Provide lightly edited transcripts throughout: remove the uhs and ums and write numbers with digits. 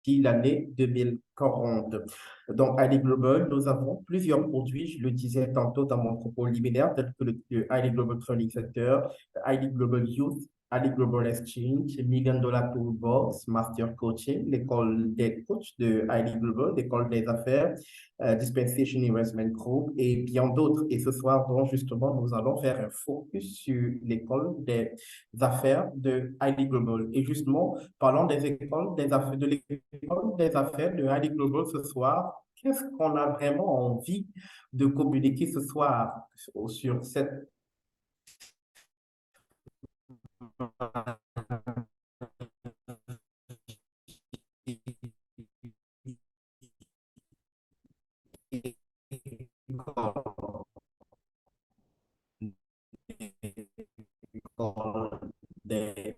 d'ici l'année 2040. Donc, ID Global, nous avons plusieurs produits, je le disais tantôt dans mon propos liminaire, tels que le ID Global Training Center, ID Global Youth, ID Global Exchange, Million Dollar Toolbox, Master Coaching, l'école des coachs de ID Global, l'école des affaires, Dispensation Investment Group et bien d'autres. Et ce soir, donc, justement, nous allons faire un focus sur l'école des affaires de ID Global. Et justement, parlons des écoles des affaires, de l'école des affaires de ID Global ce soir. Qu'est-ce qu'on a vraiment envie de communiquer ce soir sur cette des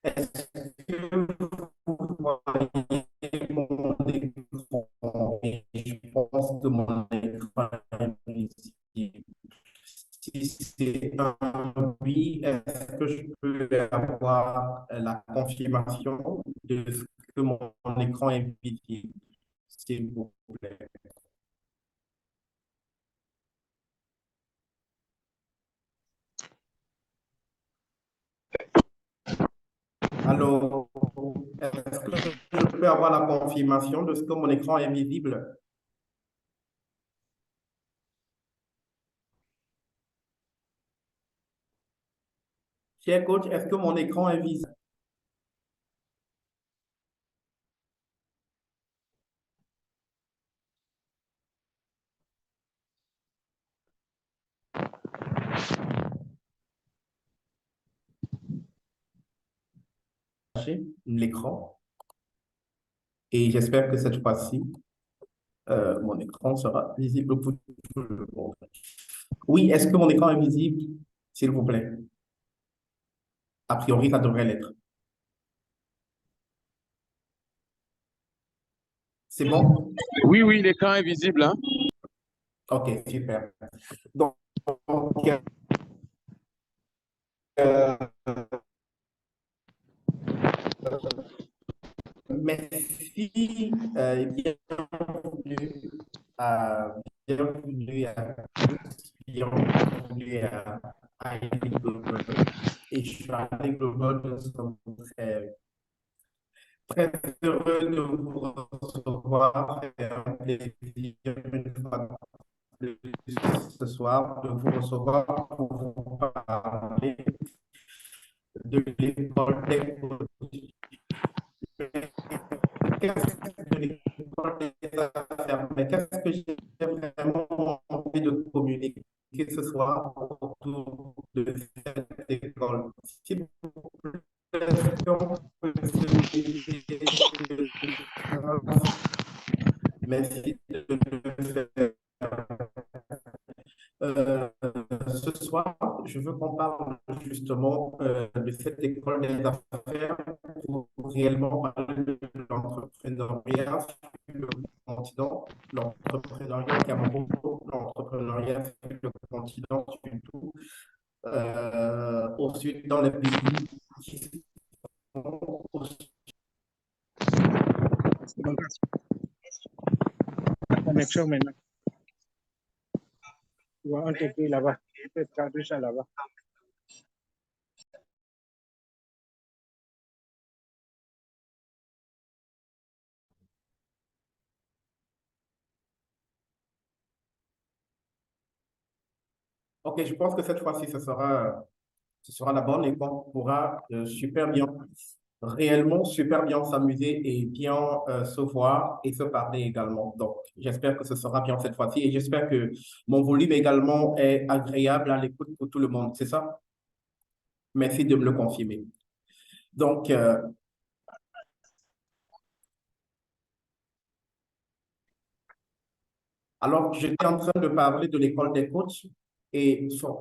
Est-ce que vous voyez mon écran? Et je pense que mon écran est visible. Si c'est un oui, est-ce que je peux avoir la confirmation de ce que mon écran est visible, s'il vous plaît? Alors, est-ce que je peux avoir la confirmation de ce que mon écran est visible? Cher coach, est-ce que mon écran est visible? L'écran. Et j'espère que cette fois-ci, mon écran sera visible pour tout le monde. Oui, est-ce que mon écran est visible, s'il vous plaît? A priori, ça devrait l'être. C'est bon? Oui, oui, l'écran est visible, hein? Ok, super. Donc, euh, merci, bienvenue bienvenue à tous, bienvenue à ID Global. Et je suis à ID Global, nous sommes très, très heureux de vous recevoir. C'est un plaisir une fois de plus ce soir de vous recevoir pour vous parler de l'école des qu'est-ce que l'école des affaires, mais qu'est-ce que j'ai vraiment envie de communiquer ce soir autour de cette école. S'il vous plaît, est-ce qu'on peut se laisser merci de le faire. Euh, Ce soir, je veux qu'on parle justement de cette école des affaires pour réellement parler de l'entrepreneuriat sur le continent, l'entrepreneuriat au Cameroun, l'entrepreneuriat sur le continent surtout, ensuite dans les pays qui sont aussi. La connexion maintenant. Tu vois, on t'écrit là-bas. Tu peux traduire ça là-bas. Ok, je pense que cette fois-ci, ce sera la bonne et qu'on pourra super bien, réellement super bien s'amuser et bien se voir et se parler également. Donc, j'espère que ce sera bien cette fois-ci et j'espère que mon volume également est agréable à l'écoute pour tout le monde. C'est ça? Merci de me le confirmer. Donc, alors, j'étais en train de parler de l'école des coachs et sur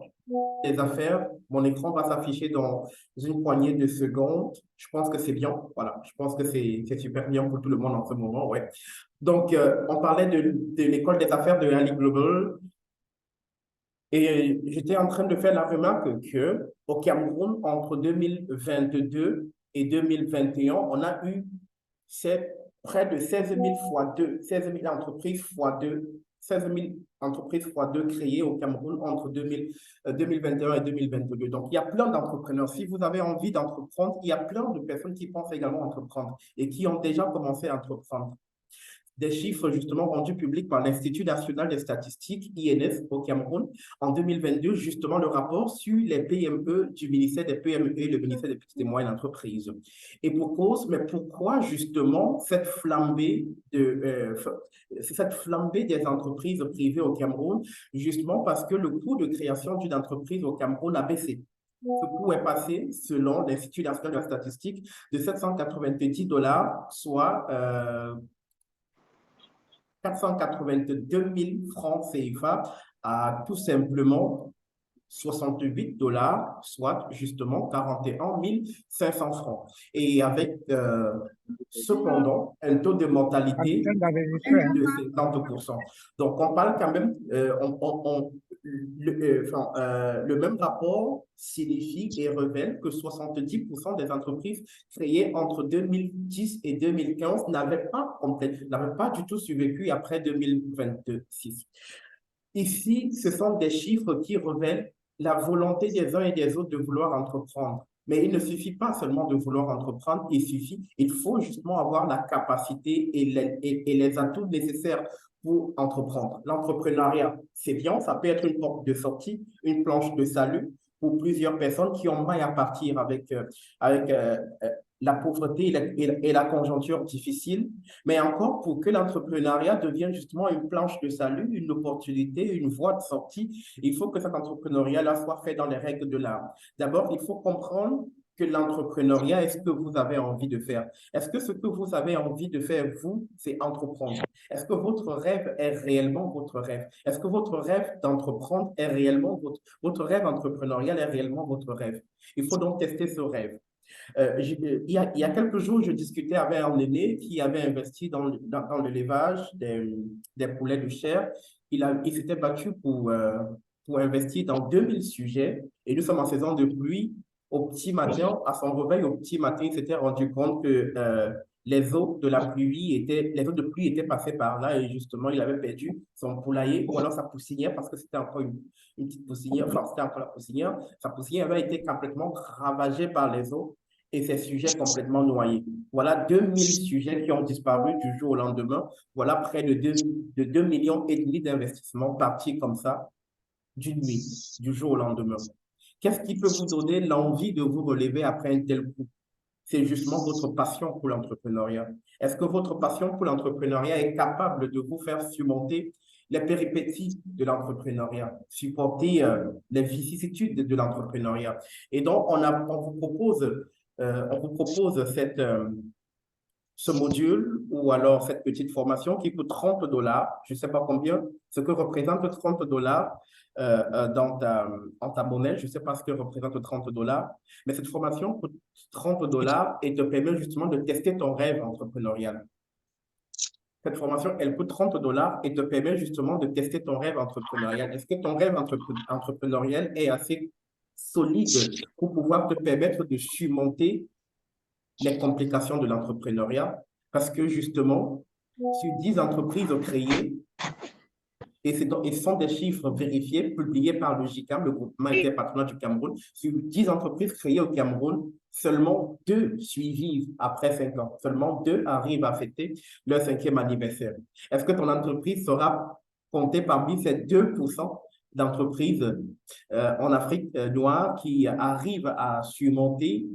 les affaires. Mon écran va s'afficher dans une poignée de secondes. Je pense que c'est bien. Voilà, je pense que c'est super bien pour tout le monde en ce moment. Ouais. Donc, on parlait de l'école des affaires de Ali Global. Et j'étais en train de faire la remarque qu'au Cameroun, entre 2022 et 2021, on a eu près de 16 000 fois 2, 16 000 entreprises fois 2, 16 000 entreprises fois 2 créées au Cameroun entre 2021 et 2022. Donc, il y a plein d'entrepreneurs. Si vous avez envie d'entreprendre, il y a plein de personnes qui pensent également entreprendre et qui ont déjà commencé à entreprendre. Des chiffres justement rendus publics par l'Institut national des statistiques, INS, au Cameroun, en 2022, justement le rapport sur les PME du ministère des PME et le ministère des petites et moyennes entreprises. Et pour cause, mais pourquoi justement cette flambée des entreprises privées au Cameroun? Justement parce que le coût de création d'une entreprise au Cameroun a baissé. Ce coût est passé, selon l'Institut national de la statistique, de 790 $, soit 482 000 francs CFA à tout simplement 68 $, soit justement 41 500 francs. Et avec cependant un taux de mortalité de 50%. Donc, on parle quand même, le même rapport signifie et révèle que 70% des entreprises créées entre 2010 et 2015 n'avaient pas du tout survécu après 2026. Ici, ce sont des chiffres qui révèlent la volonté des uns et des autres de vouloir entreprendre. Mais il ne suffit pas seulement de vouloir entreprendre, il faut justement avoir la capacité et les atouts nécessaires pour entreprendre. L'entrepreneuriat, c'est bien, ça peut être une porte de sortie, une planche de salut pour plusieurs personnes qui ont maille à partir avec la pauvreté et la conjoncture difficile, mais encore pour que l'entrepreneuriat devienne justement une planche de salut, une opportunité, une voie de sortie, il faut que cet entrepreneuriat-là soit fait dans les règles de l'art. D'abord, il faut comprendre que l'entrepreneuriat est ce que vous avez envie de faire. Est-ce que ce que vous avez envie de faire, vous, c'est entreprendre? Est-ce que votre rêve est réellement votre rêve? Est-ce que votre rêve d'entreprendre est réellement votre rêve entrepreneurial est réellement votre rêve? Il faut donc tester ce rêve. Il y a quelques jours, je discutais avec un aîné qui avait investi dans l'élevage des poulets de chair. Il s'était battu pour investir dans 2000 sujets et nous sommes en saison de pluie. Au petit matin, à son réveil, au petit matin, il s'était rendu compte que les eaux de pluie étaient passées par là et justement, il avait perdu son poulailler ou alors sa poussinière parce que c'était encore une petite poussinière, enfin, c'était encore la poussinière. Sa poussinière avait été complètement ravagée par les eaux et ces sujets complètement noyés. Voilà 2000 sujets qui ont disparu du jour au lendemain. Voilà près de 2,5 millions d'investissements partis comme ça d'une nuit, du jour au lendemain. Qu'est-ce qui peut vous donner l'envie de vous relever après un tel coup? C'est justement votre passion pour l'entrepreneuriat. Est-ce que votre passion pour l'entrepreneuriat est capable de vous faire surmonter les péripéties de l'entrepreneuriat, supporter les vicissitudes de l'entrepreneuriat? Et donc, on vous propose ce module ou alors cette petite formation qui coûte 30 $, je ne sais pas combien, ce que représente 30 $ dans ta monnaie, je ne sais pas ce que représente 30 $, mais cette formation coûte 30 $ et te permet justement de tester ton rêve entrepreneurial. Cette formation, elle coûte 30 $ et te permet justement de tester ton rêve entrepreneurial. Est-ce que ton rêve entrepreneurial est assez solide pour pouvoir te permettre de surmonter les complications de l'entrepreneuriat? Parce que justement, sur 10 entreprises créées, et ce sont des chiffres vérifiés, publiés par le GICAM, le groupement interpatronal du Cameroun, sur 10 entreprises créées au Cameroun, seulement 2 survivent après 5 ans. Seulement 2 arrivent à fêter leur 5e anniversaire. Est-ce que ton entreprise sera comptée parmi ces 2% d'entreprises en Afrique noire qui arrivent à surmonter,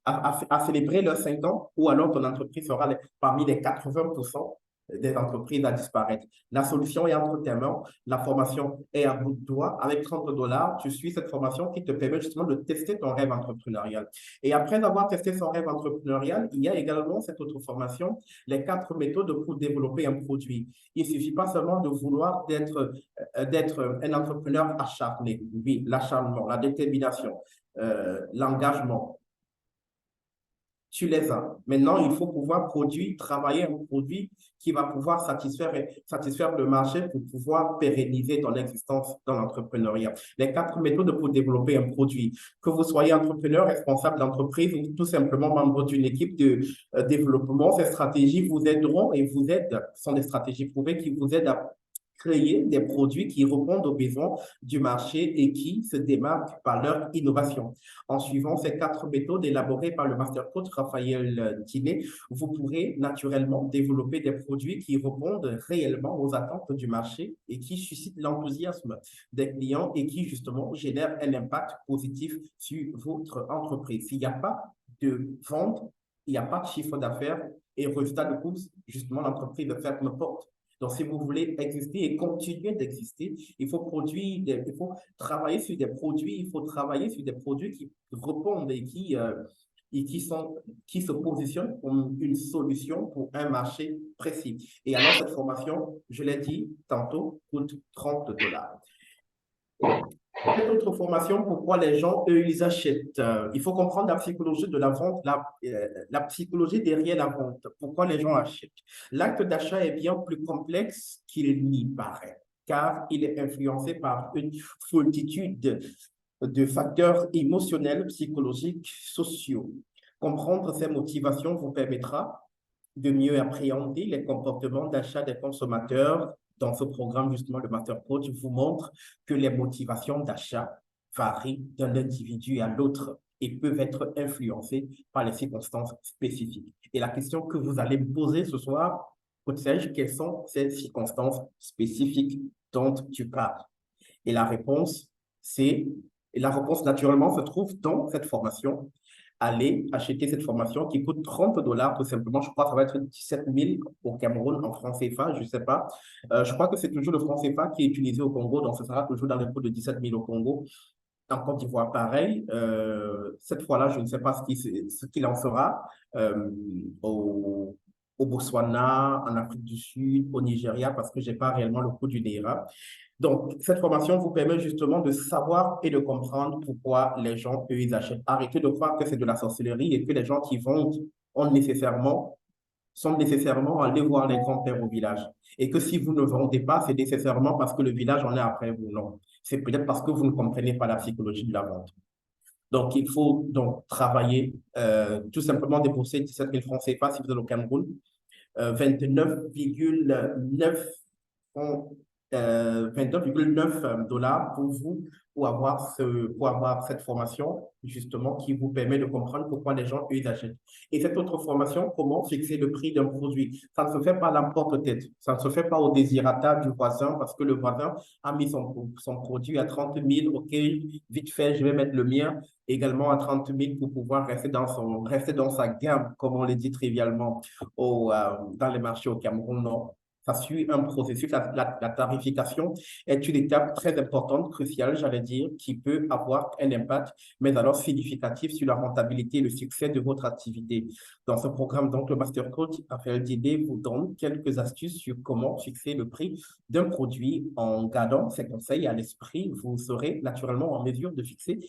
à célébrer leurs 5 ans, ou alors ton entreprise sera parmi les 80% des entreprises à disparaître? La solution est entre tes mains, la formation est à bout de doigts. Avec 30 $, tu suis cette formation qui te permet justement de tester ton rêve entrepreneurial. Et après avoir testé son rêve entrepreneurial, il y a également cette autre formation, les 4 méthodes pour développer un produit. Il ne suffit pas seulement de vouloir d'être un entrepreneur acharné. Oui, l'acharnement, la détermination, l'engagement. tu les as. Maintenant, il faut pouvoir produire, travailler un produit qui va pouvoir satisfaire le marché pour pouvoir pérenniser ton existence dans l'entrepreneuriat. Les 4 méthodes pour développer un produit. Que vous soyez entrepreneur, responsable d'entreprise ou tout simplement membre d'une équipe de développement, ces stratégies vous aideront et vous aident, sont des stratégies prouvées qui vous aident à créer des produits qui répondent aux besoins du marché et qui se démarquent par leur innovation. En suivant ces 4 méthodes élaborées par le master coach Raphaël Tiné, vous pourrez naturellement développer des produits qui répondent réellement aux attentes du marché et qui suscitent l'enthousiasme des clients et qui justement génèrent un impact positif sur votre entreprise. S'il n'y a pas de vente, il n'y a pas de chiffre d'affaires et résultat de course, justement, l'entreprise ferme porte. Donc, si vous voulez exister et continuer d'exister, il faut travailler sur des produits, il faut travailler sur des produits qui répondent et qui se positionnent comme une solution pour un marché précis. Et alors, cette formation, je l'ai dit tantôt, coûte $30. Cette autre formation, pourquoi les gens, eux, ils achètent. Il faut comprendre la psychologie de la vente, la psychologie derrière la vente. Pourquoi les gens achètent. L'acte d'achat est bien plus complexe qu'il n'y paraît, car il est influencé par une foultitude de facteurs émotionnels, psychologiques, sociaux. Comprendre ces motivations vous permettra de mieux appréhender les comportements d'achat des consommateurs. Dans ce programme, justement, le Master Coach vous montre que les motivations d'achat varient d'un individu à l'autre et peuvent être influencées par les circonstances spécifiques. Et la question que vous allez me poser ce soir, Coach Serge, quelles sont ces circonstances spécifiques dont tu parles? Et la réponse, naturellement se trouve dans cette formation. Allez acheter cette formation qui coûte $30 tout simplement. Je crois que ça va être 17 000 au Cameroun en francs CFA, je ne sais pas. Je crois que c'est toujours le franc CFA qui est utilisé au Congo, donc ce sera toujours dans le coût de 17 000 au Congo. En Côte d'Ivoire, pareil. Cette fois-là, je ne sais pas ce qu'il en sera au, au Botswana, en Afrique du Sud, au Nigeria, parce que je n'ai pas réellement le coût du Naira. Donc, cette formation vous permet justement de savoir et de comprendre pourquoi les gens, eux, ils achètent. Arrêtez de croire que c'est de la sorcellerie et que les gens qui vendent sont nécessairement allés voir les grands-pères au village. Et que si vous ne vendez pas, c'est nécessairement parce que le village en est après vous. Non. C'est peut-être parce que vous ne comprenez pas la psychologie de la vente. Donc, il faut donc travailler, tout simplement débourser 17 000 francs CFA si vous êtes au Cameroun, 29,9 francs 29,9 dollars pour vous pour avoir cette formation justement qui vous permet de comprendre pourquoi les gens eux achètent. Et cette autre formation, comment fixer le prix d'un produit. Ça ne se fait pas à l'emporte-tête. Ça ne se fait pas au désirata du voisin parce que le voisin a mis son produit à 30 000. OK, vite fait, je vais mettre le mien également à 30 000 pour pouvoir rester dans sa gamme, comme on le dit trivialement dans les marchés au Cameroun. Non. Ça suit un processus. La tarification est une étape très importante, cruciale, j'allais dire, qui peut avoir un impact, mais alors significatif sur la rentabilité et le succès de votre activité. Dans ce programme, donc, le Master Coach Raphaël Tiné vous donne quelques astuces sur comment fixer le prix d'un produit. En gardant ces conseils à l'esprit, vous serez naturellement en mesure de fixer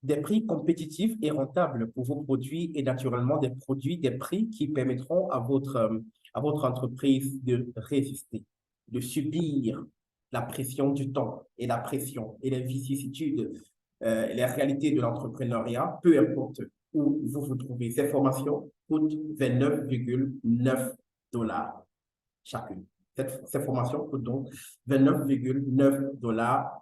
des prix compétitifs et rentables pour vos produits et naturellement des prix qui permettront à votre entreprise de résister, de subir la pression du temps et la pression et les vicissitudes, les réalités de l'entrepreneuriat, peu importe où vous vous trouvez. Ces formations coûtent 29,9 dollars chacune. Ces formations coûtent donc 29,9 dollars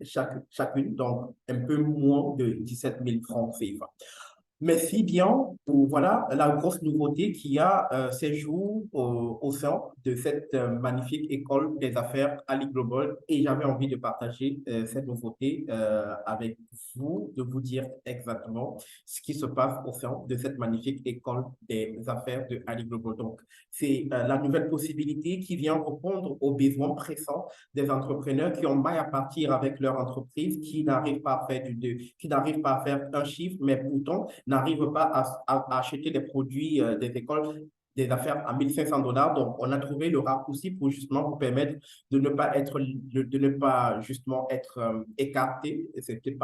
chacune, donc un peu moins de 17 000 francs CFA. Mais si bien, voilà la grosse nouveauté qu'il y a ces jours au sein de cette magnifique école des affaires Ali Global. Et j'avais envie de partager cette nouveauté avec vous, de vous dire exactement ce qui se passe au sein de cette magnifique école des affaires de Ali Global. Donc, c'est la nouvelle possibilité qui vient répondre aux besoins pressants des entrepreneurs qui ont maille à partir avec leur entreprise, qui n'arrivent pas à faire un chiffre, mais pourtant n'arrivent pas à acheter les produits des écoles des affaires à $1 500. Donc, on a trouvé le raccourci pour justement vous permettre de ne pas être, de ne pas justement être écarté. C'était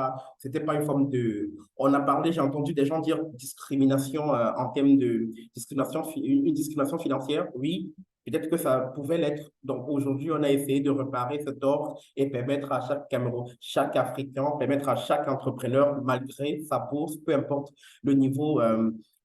pas une forme de... On a parlé, j'ai entendu des gens dire discrimination en termes de discrimination, une discrimination financière. Oui, peut-être que ça pouvait l'être. Donc aujourd'hui, on a essayé de réparer cet ordre et permettre à chaque Cameroun, chaque Africain, permettre à chaque entrepreneur, malgré sa bourse, peu importe le niveau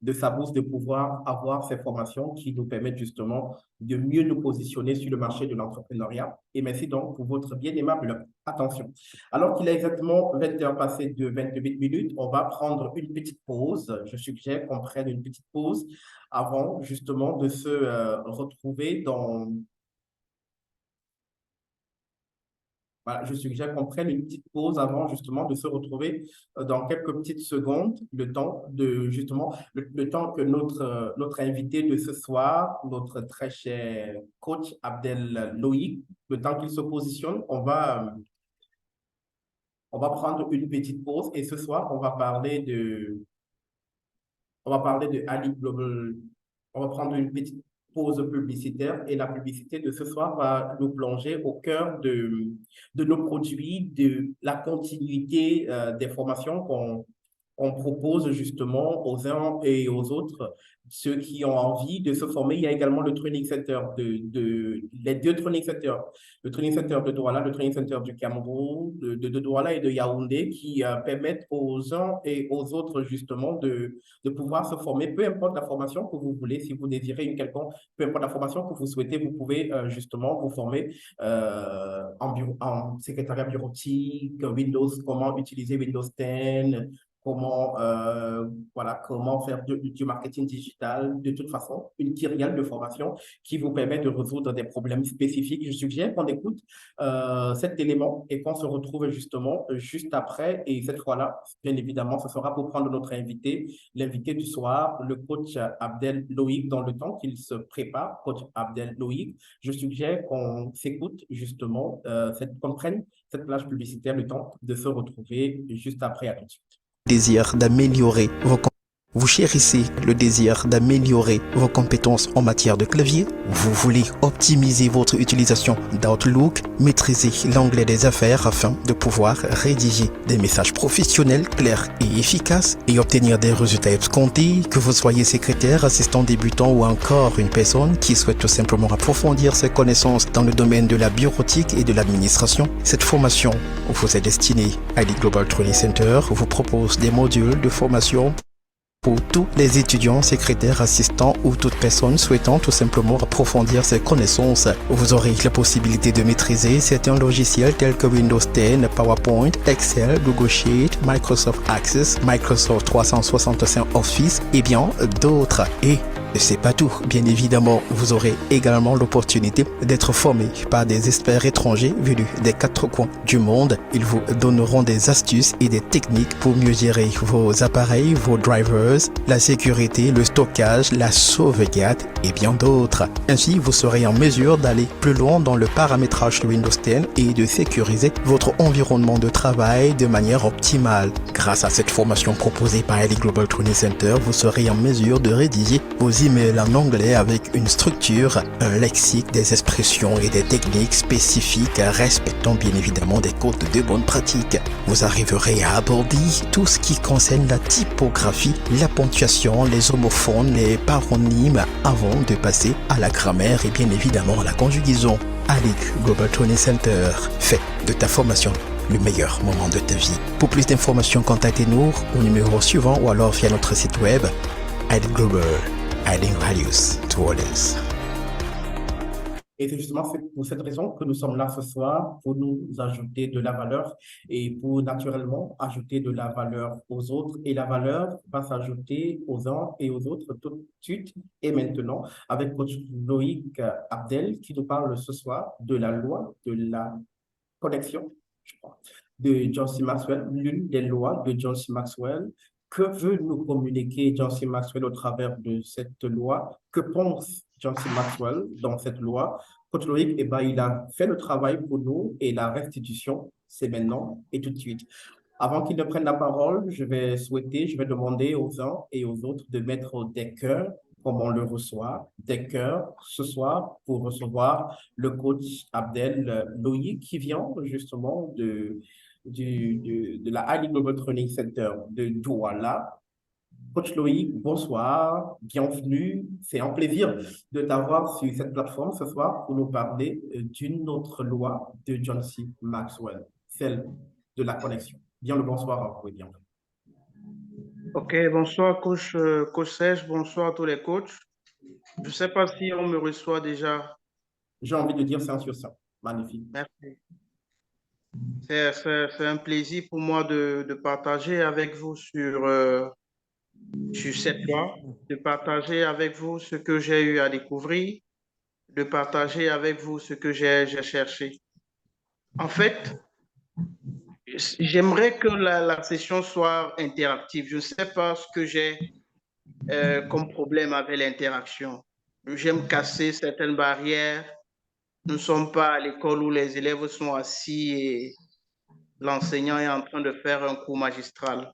de sa bourse, de pouvoir avoir ces formations qui nous permettent justement de mieux nous positionner sur le marché de l'entrepreneuriat. Et merci donc pour votre bien aimable attention. Alors qu'il est exactement 20h passées de 28 minutes, on va prendre une petite pause. Je suggère qu'on prenne une petite pause avant justement de se retrouver dans... Voilà, je suggère qu'on prenne une petite pause avant justement de se retrouver dans quelques petites secondes, le temps de justement, le temps que notre invité de ce soir, notre très cher coach Abdel Loïc, le temps qu'il se positionne, on va prendre une petite pause et ce soir, on va parler de Ali Global. On va prendre une petite pause publicitaire et la publicité de ce soir va nous plonger au cœur de nos produits, de la continuité des formations qu'on propose justement aux uns et aux autres, ceux qui ont envie de se former. Il y a également le training center, les deux training centers, le training center de Douala, le training center du Cameroun, de Douala et de Yaoundé, qui permettent aux uns et aux autres justement de pouvoir se former, peu importe la formation que vous voulez, si vous désirez une quelconque, peu importe la formation que vous souhaitez, vous pouvez justement vous former en secrétariat bureautique, Windows, comment utiliser Windows 10, comment faire du marketing digital. De toute façon, une kyrielle de formation qui vous permet de résoudre des problèmes spécifiques. Je suggère qu'on écoute cet élément et qu'on se retrouve justement juste après. Et cette fois-là, bien évidemment, ce sera pour prendre notre invité, l'invité du soir, le coach Abdel Loïc, dans le temps qu'il se prépare, coach Abdel Loïc. Je suggère qu'on s'écoute justement, qu'on prenne cette plage publicitaire, le temps de se retrouver juste après. À tout de suite. Désir d'améliorer vos Vous chérissez le désir d'améliorer vos compétences en matière de clavier? Vous voulez optimiser votre utilisation d'Outlook, maîtriser l'anglais des affaires afin de pouvoir rédiger des messages professionnels clairs et efficaces et obtenir des résultats escomptés, que vous soyez secrétaire, assistant débutant ou encore une personne qui souhaite tout simplement approfondir ses connaissances dans le domaine de la bureautique et de l'administration. Cette formation vous est destinée. Ali Global Training Center vous propose des modules de formation pour tous les étudiants, secrétaires, assistants ou toute personne souhaitant tout simplement approfondir ses connaissances. Vous aurez la possibilité de maîtriser certains logiciels tels que Windows 10, PowerPoint, Excel, Google Sheet, Microsoft Access, Microsoft 365 Office et bien d'autres. Et c'est pas tout, bien évidemment, vous aurez également l'opportunité d'être formé par des experts étrangers venus des quatre coins du monde. Ils vous donneront des astuces et des techniques pour mieux gérer vos appareils, vos drivers, la sécurité, le stockage, la sauvegarde et bien d'autres. Ainsi, vous serez en mesure d'aller plus loin dans le paramétrage de Windows 10 et de sécuriser votre environnement de travail de manière optimale. Grâce à cette formation proposée par Ali Global Training Center, vous serez en mesure de rédiger vos emails en anglais avec une structure, un lexique, des expressions et des techniques spécifiques respectant bien évidemment des codes de bonne pratique. Vous arriverez à aborder tout ce qui concerne la typographie, la ponctuation, les homophones, les paronymes avant de passer à la grammaire et bien évidemment à la conjugaison. Ali Global Training Center fait de ta formation le meilleur moment de ta vie. Pour plus d'informations, contactez-nous au numéro suivant ou alors via notre site web Ali Global, adding values to others. Et c'est justement pour cette raison que nous sommes là ce soir, pour nous ajouter de la valeur et pour naturellement ajouter de la valeur aux autres. Et la valeur va s'ajouter aux uns et aux autres tout de suite et maintenant avec coach Loïc Abdel qui nous parle ce soir de la loi de la connexion, je crois, de John C. Maxwell, l'une des lois de John C. Maxwell. Que veut nous communiquer John C. Maxwell au travers de cette loi? Que pense John C. Maxwell dans cette loi? Coach Loïc, eh ben, il a fait le travail pour nous et la restitution, c'est maintenant et tout de suite. Avant qu'il ne prenne la parole, je vais demander aux uns et aux autres de mettre des cœurs comme on le reçoit, des cœurs ce soir pour recevoir le coach Abdel Loïc qui vient justement de la Ali Global Training Center de Douala. Coach Loïc, bonsoir, bienvenue. C'est un plaisir de t'avoir sur cette plateforme ce soir pour nous parler d'une autre loi de John C. Maxwell, celle de la connexion. Bien le bonsoir à vous et bienvenue. Ok, bonsoir coach Serge, bonsoir à tous les coachs. Je ne sais pas si on me reçoit déjà. J'ai envie de dire 100 sur 100. Magnifique. Merci. C'est un plaisir pour moi de partager avec vous sur cette loi, de partager avec vous ce que j'ai eu à découvrir, de partager avec vous ce que j'ai cherché. En fait, j'aimerais que la session soit interactive. Je ne sais pas ce que j'ai comme problème avec l'interaction. J'aime casser certaines barrières. Nous ne sommes pas à l'école où les élèves sont assis et l'enseignant est en train de faire un cours magistral.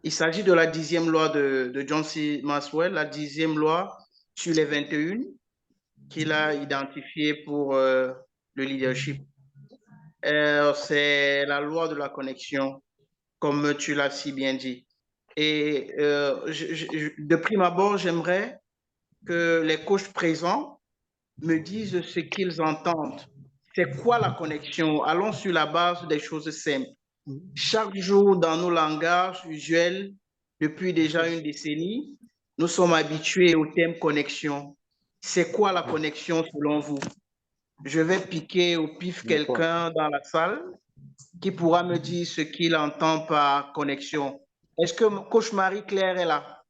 Il s'agit de la 10e loi de John C. Maxwell, la 10e loi sur les 21 qu'il a identifiée pour le leadership. C'est la loi de la connexion, comme tu l'as si bien dit. Et de prime abord, j'aimerais que les coachs présents me disent ce qu'ils entendent. C'est quoi la connexion? Allons sur la base des choses simples. Chaque jour, dans nos langages usuels, depuis déjà une décennie, nous sommes habitués au thème connexion. C'est quoi la connexion selon vous? Je vais piquer au pif quelqu'un dans la salle qui pourra me dire ce qu'il entend par connexion. Est-ce que coach Marie-Claire est là?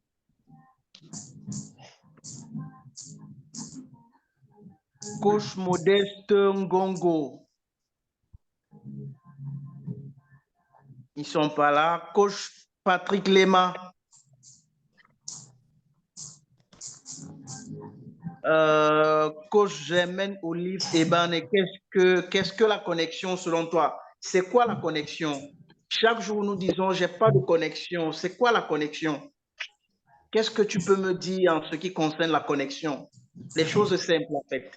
Coach Modeste Ngongo. Ils ne sont pas là. Coach Patrick Lema. Coach Germaine Olive Ebane, qu'est-ce que la connexion selon toi? C'est quoi la connexion? Chaque jour, nous disons, j'ai pas de connexion. C'est quoi la connexion? Qu'est-ce que tu peux me dire en ce qui concerne la connexion? Les choses simples, en fait.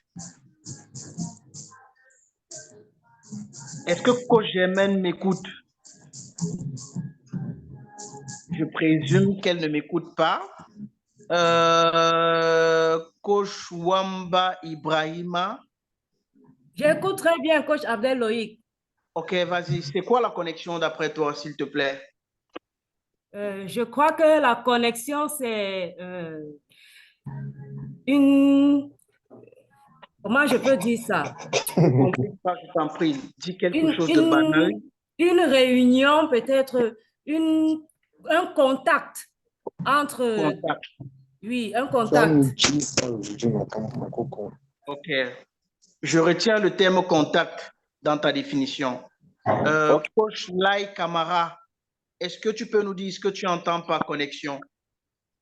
Est-ce que coach Germaine m'écoute? Je présume qu'elle ne m'écoute pas. Coach Wamba Ibrahima. J'écoute très bien, coach Abdel Loïc. Ok, vas-y. C'est quoi la connexion d'après toi, s'il te plaît? Je crois que la connexion, c'est une... Comment je peux dire ça? Je t'en prie, dis quelque chose de banal. Une réunion, peut-être un contact entre... Contact. Oui, un contact. Ok. Je retiens le terme contact dans ta définition. Coach Lai Kamara, est-ce que tu peux nous dire ce que tu entends par connexion?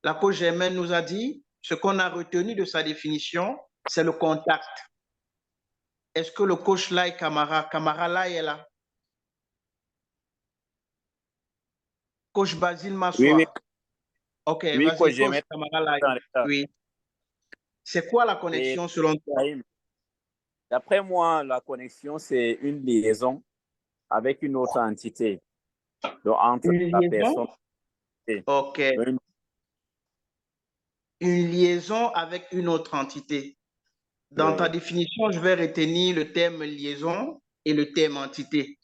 La coach Germaine nous a dit, ce qu'on a retenu de sa définition, c'est le contact. Est-ce que le coach Lai Kamara Lai est là? Coach Basile Massoua. Oui, oui. Ok, Oui, vas-y, coach coach Kamara Lai. Oui. C'est quoi la connexion selon toi? D'après moi, la connexion, c'est une liaison avec une autre entité. Donc, entre la personne. Ok. Une liaison avec une autre entité. Dans ta définition, je vais retenir le terme liaison et le terme entité.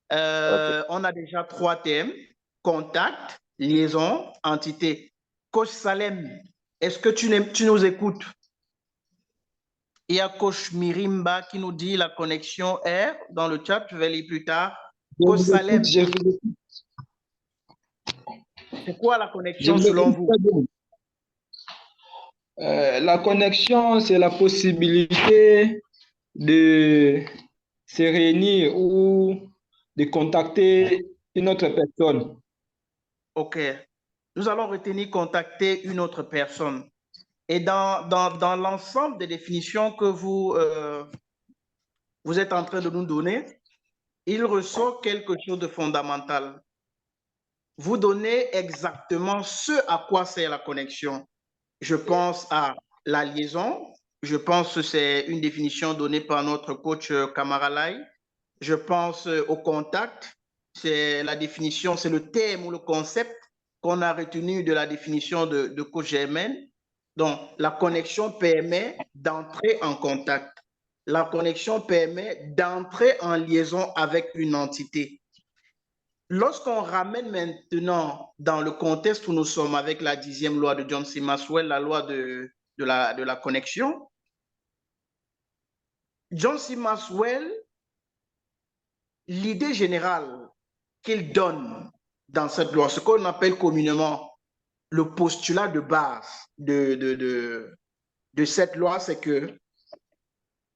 On a déjà 3 termes: contact, liaison, entité. Coach Salem, est-ce que tu nous écoutes? Il y a coach Mirimba qui nous dit la connexion est dans le chat, je vais lire plus tard. Coach Salem, c'est quoi la connexion selon vous? La connexion, c'est la possibilité de se réunir ou de contacter une autre personne. Ok. Nous allons retenir contacter une autre personne. Et dans l'ensemble des définitions que vous êtes en train de nous donner, il ressort quelque chose de fondamental. Vous donnez exactement ce à quoi sert la connexion. je pense à la liaison. Je pense que c'est une définition donnée par notre coach Kamara Lai. Je pense au contact. C'est la définition, c'est le terme ou le concept qu'on a retenu de la définition de coach Germain. Donc, la connexion permet d'entrer en contact. La connexion permet d'entrer en liaison avec une entité. Lorsqu'on ramène maintenant dans le contexte où nous sommes avec la 10e loi de John C. Maxwell, la loi de la connexion, John C. Maxwell, l'idée générale qu'il donne dans cette loi, ce qu'on appelle communément le postulat de base de cette loi, c'est que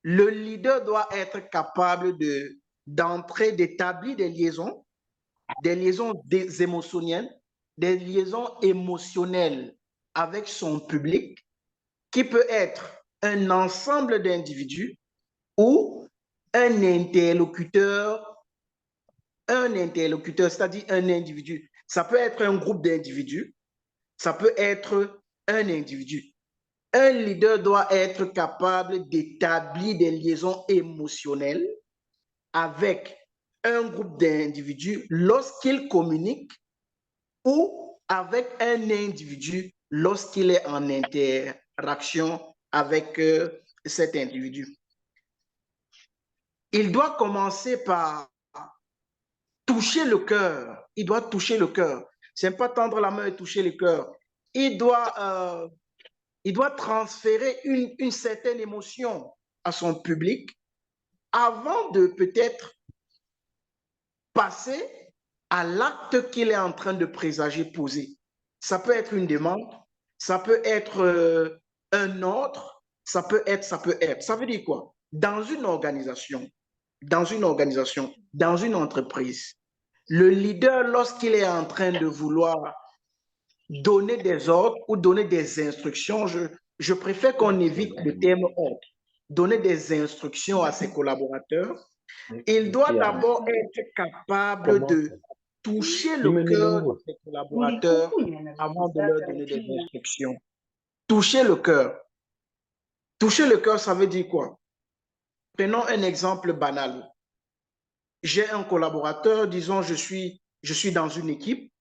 le leader doit être capable d'entrer, d'établir des liaisons émotionnelles, des liaisons émotionnelles avec son public, qui peut être un ensemble d'individus ou un interlocuteur, c'est-à-dire un individu. Ça peut être un groupe d'individus, ça peut être un individu. Un leader doit être capable d'établir des liaisons émotionnelles avec un groupe d'individus lorsqu'il communique ou avec un individu lorsqu'il est en interaction avec cet individu. Il doit commencer par toucher le cœur. Il doit toucher le cœur. Ce n'est pas tendre la main et toucher le cœur. Il doit transférer une certaine émotion à son public avant de peut-être passer à l'acte qu'il est en train de présager poser. Ça peut être une demande, ça peut être un ordre, ça peut être. Ça veut dire quoi? Dans une organisation, dans une entreprise, le leader, lorsqu'il est en train de vouloir donner des ordres ou donner des instructions, je préfère qu'on évite le terme ordre, donner des instructions à ses collaborateurs, il doit d'abord être capable de toucher le cœur de ses collaborateurs avant de leur donner des instructions. Toucher le cœur. Toucher le cœur, ça veut dire quoi? Prenons un exemple banal. J'ai un collaborateur, disons, je suis dans une équipe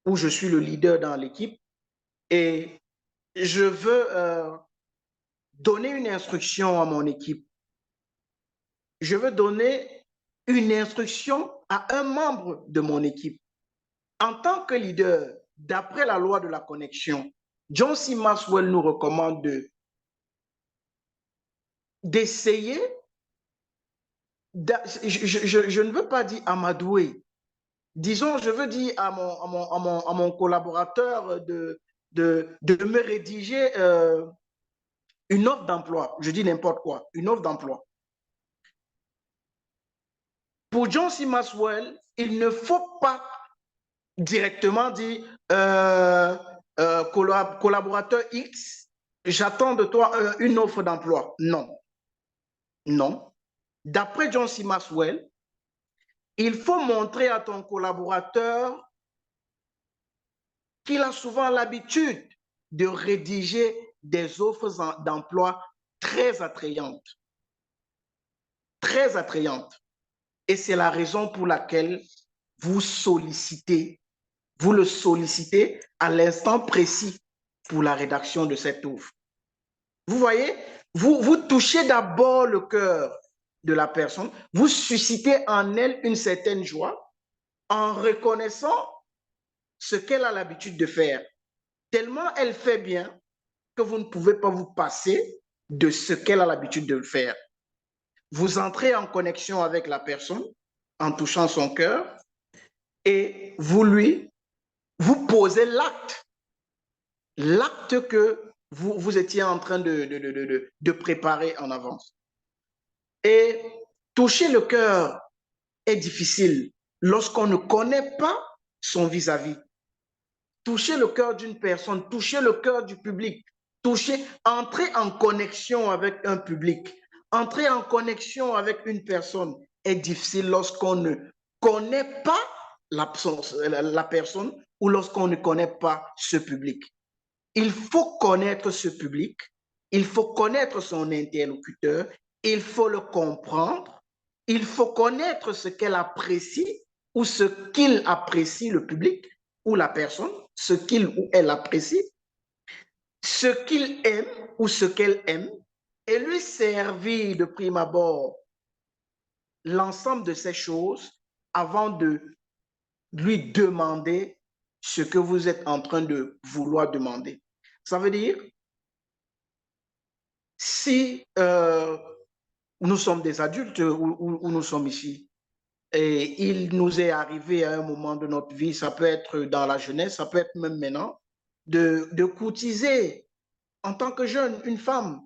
où je suis le leader dans l'équipe et je veux donner une instruction à mon équipe. Je veux donner une instruction à un membre de mon équipe. En tant que leader, d'après la loi de la connexion, John C. Maxwell nous recommande d'essayer, je ne veux pas dire amadouer, disons, je veux dire à mon collaborateur de me rédiger une offre d'emploi. Je dis n'importe quoi, une offre d'emploi. Pour John C. Maxwell, il ne faut pas directement dire collaborateur X, j'attends de toi une offre d'emploi. Non. Non. D'après John C. Maxwell, il faut montrer à ton collaborateur qu'il a souvent l'habitude de rédiger des offres d'emploi très attrayantes. Très attrayantes. Et c'est la raison pour laquelle vous le sollicitez à l'instant précis pour la rédaction de cette offre. Vous voyez, vous touchez d'abord le cœur de la personne, vous suscitez en elle une certaine joie en reconnaissant ce qu'elle a l'habitude de faire. Tellement elle fait bien que vous ne pouvez pas vous passer de ce qu'elle a l'habitude de faire. Vous entrez en connexion avec la personne en touchant son cœur et vous posez l'acte que vous étiez en train de préparer en avance. Et toucher le cœur est difficile lorsqu'on ne connaît pas son vis-à-vis. Toucher le cœur d'une personne, toucher le cœur du public, entrer en connexion avec un public, entrer en connexion avec une personne est difficile lorsqu'on ne connaît pas la personne ou lorsqu'on ne connaît pas ce public. il faut connaître ce public, il faut connaître son interlocuteur, il faut le comprendre, il faut connaître ce qu'elle apprécie ou ce qu'il apprécie, le public ou la personne, ce qu'il ou elle apprécie, ce qu'il aime ou ce qu'elle aime, et lui servir de prime abord l'ensemble de ces choses avant de lui demander ce que vous êtes en train de vouloir demander. Ça veut dire, si nous sommes des adultes où nous sommes ici, et il nous est arrivé à un moment de notre vie, ça peut être dans la jeunesse, ça peut être même maintenant, de courtiser en tant que jeune une femme.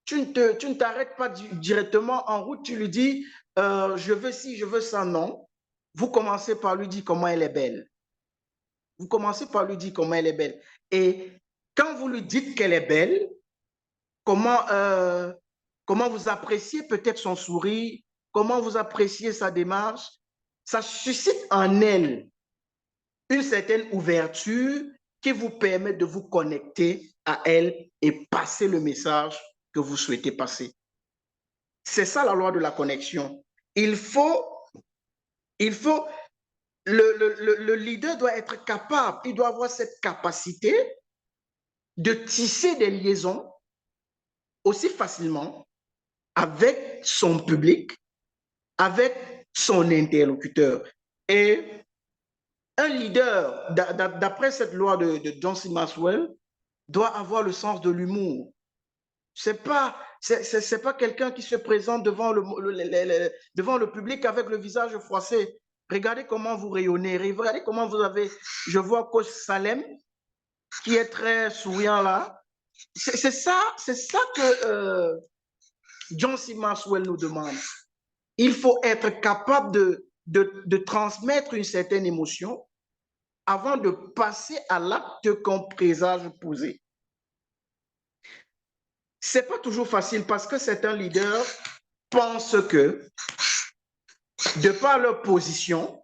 Tu ne t'arrêtes pas directement en route, tu lui dis, je veux ci, je veux ça, non. Vous commencez par lui dire comment elle est belle. Vous commencez par lui dire comment elle est belle. Et quand vous lui dites qu'elle est belle, comment vous appréciez peut-être son sourire, comment vous appréciez sa démarche, ça suscite en elle une certaine ouverture qui vous permet de vous connecter à elle et passer le message que vous souhaitez passer. C'est ça la loi de la connexion. Le leader doit être capable, il doit avoir cette capacité de tisser des liaisons aussi facilement avec son public, avec son interlocuteur. Et un leader, d'après cette loi de John C. Maxwell, doit avoir le sens de l'humour. C'est pas quelqu'un qui se présente devant le public avec le visage froissé. Regardez comment vous rayonnez, regardez comment vous avez, je vois Coach Salem, qui est très souriant là. C'est ça que John C. Maxwell nous demande. Il faut être capable de transmettre une certaine émotion avant de passer à l'acte qu'on présage poser. C'est pas toujours facile parce que certains leaders pensent que, de par leur position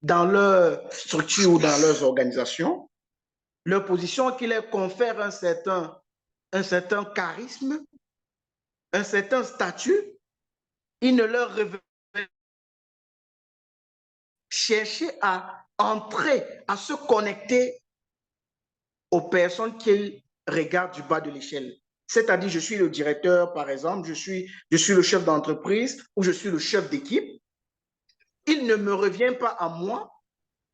dans leur structure ou dans leurs organisations, leur position qui leur confère un certain charisme, un certain statut, ils ne leur révèlent chercher à entrer, à se connecter aux personnes qu'ils regardent du bas de l'échelle. C'est-à-dire, je suis le directeur, par exemple, je suis le chef d'entreprise ou je suis le chef d'équipe. Il ne me revient pas à moi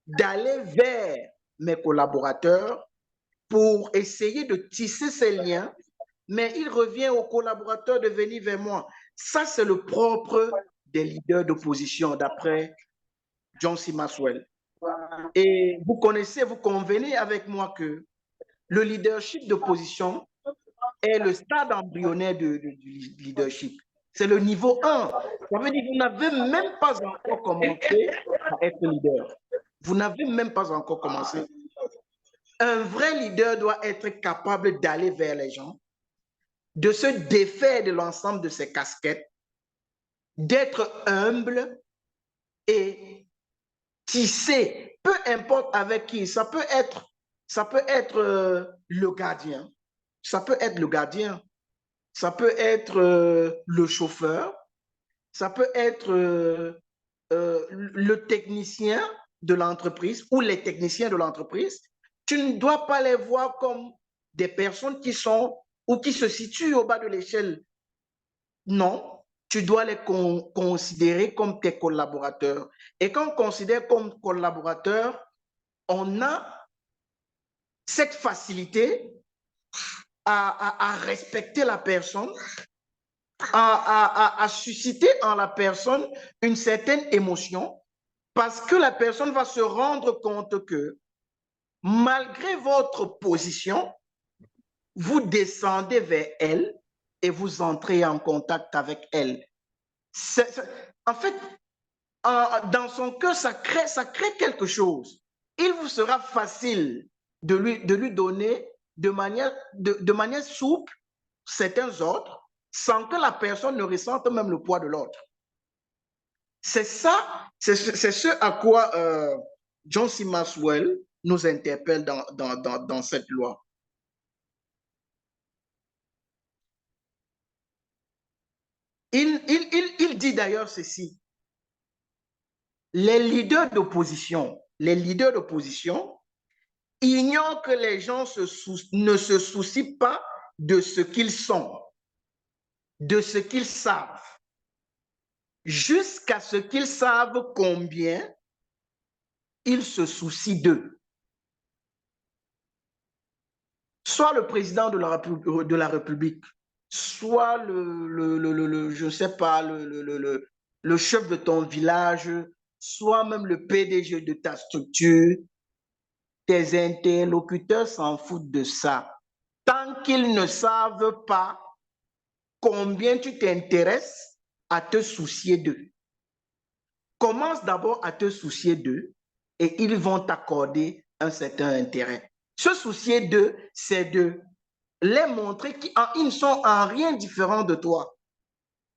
d'aller vers mes collaborateurs pour essayer de tisser ces liens, mais il revient aux collaborateurs de venir vers moi. Ça, c'est le propre des leaders d'opposition, d'après John C. Maxwell. Et vous connaissez, vous convenez avec moi que le leadership d'opposition est le stade embryonnaire du leadership. C'est le niveau 1. Ça veut dire que vous n'avez même pas encore commencé à être leader. Vous n'avez même pas encore commencé. Un vrai leader doit être capable d'aller vers les gens, de se défaire de l'ensemble de ses casquettes, d'être humble et tisser, peu importe avec qui, ça peut être le gardien, ça peut être le gardien, ça peut être le chauffeur, ça peut être le technicien de l'entreprise ou les techniciens de l'entreprise. Tu ne dois pas les voir comme des personnes qui sont ou qui se situent au bas de l'échelle. Non, tu dois les considérer comme tes collaborateurs. Et quand on considère comme collaborateurs, on a cette facilité à respecter la personne, à susciter en la personne une certaine émotion, parce que la personne va se rendre compte que malgré votre position, vous descendez vers elle et vous entrez en contact avec elle. En fait, dans son cœur, ça crée quelque chose. Il vous sera facile de lui donner de manière souple certains ordres sans que la personne ne ressente même le poids de l'ordre. C'est ça, c'est ce à quoi John C. Maxwell nous interpelle dans cette loi. Il dit d'ailleurs ceci. Les leaders d'opposition ignorent que les gens ne se soucient pas de ce qu'ils sont, de ce qu'ils savent, jusqu'à ce qu'ils savent combien ils se soucient d'eux. Soit le président de la République, soit je ne sais pas, le chef de ton village, soit même le PDG de ta structure, tes interlocuteurs s'en foutent de ça. Tant qu'ils ne savent pas combien tu t'intéresses à te soucier d'eux. Commence d'abord à te soucier d'eux et ils vont t'accorder un certain intérêt. Se soucier d'eux, c'est de les montrer qu'ils ne sont en rien différents de toi.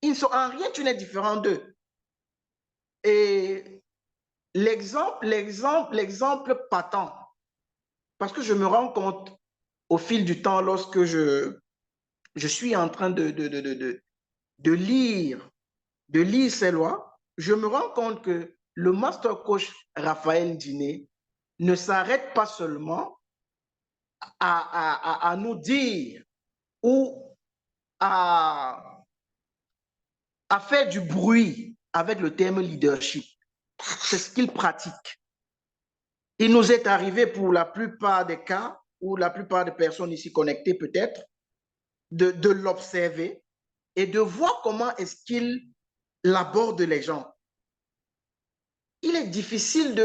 Ils ne sont en rien, tu n'es différent d'eux. Et l'exemple patent, parce que je me rends compte au fil du temps, lorsque je suis en train de lire ces lois, je me rends compte que le master coach Raphaël Ndiné ne s'arrête pas seulement à nous dire ou à faire du bruit avec le terme leadership. C'est ce qu'il pratique. Il nous est arrivé pour la plupart des cas, ou la plupart des personnes ici connectées peut-être, de l'observer et de voir comment est-ce qu'il aborde les gens. Il est difficile de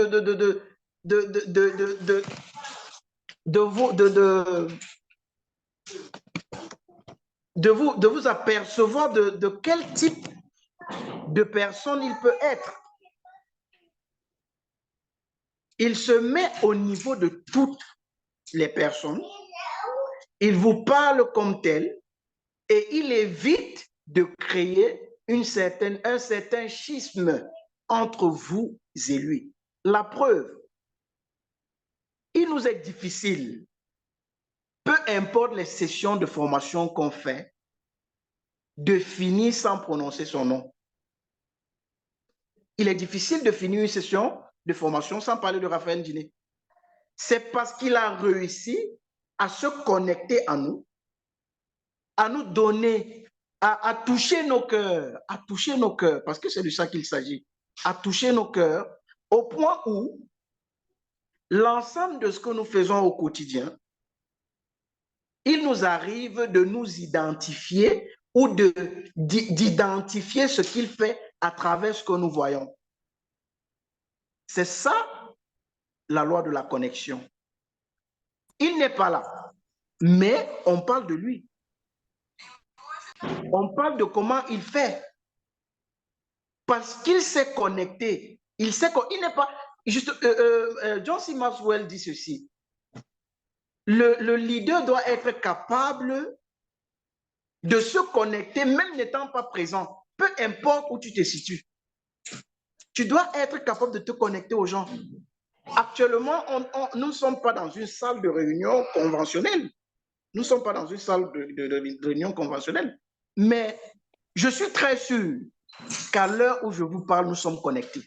vous apercevoir de quel type de personne il peut être. Il se met au niveau de toutes les personnes, il vous parle comme tel et il évite de créer un certain schisme entre vous et lui. La preuve, il nous est difficile, peu importe les sessions de formation qu'on fait, de finir sans prononcer son nom. Il est difficile de finir une session de formation sans parler de Raphaël Ndiné. C'est parce qu'il a réussi à se connecter à nous donner, à toucher nos cœurs, parce que c'est de ça qu'il s'agit, à toucher nos cœurs au point où l'ensemble de ce que nous faisons au quotidien, il nous arrive de nous identifier ou d'identifier ce qu'il fait à travers ce que nous voyons. C'est ça, la loi de la connexion. Il n'est pas là, mais on parle de lui. On parle de comment il fait. Parce qu'il s'est connecté. Il n'est pas... Juste, John C. Maxwell dit ceci. Le leader doit être capable de se connecter, même n'étant pas présent. Peu importe où tu te situes. Tu dois être capable de te connecter aux gens. Actuellement, nous ne sommes pas dans une salle de réunion conventionnelle. Nous ne sommes pas dans une salle de réunion conventionnelle. Mais je suis très sûr qu'à l'heure où je vous parle, nous sommes connectés.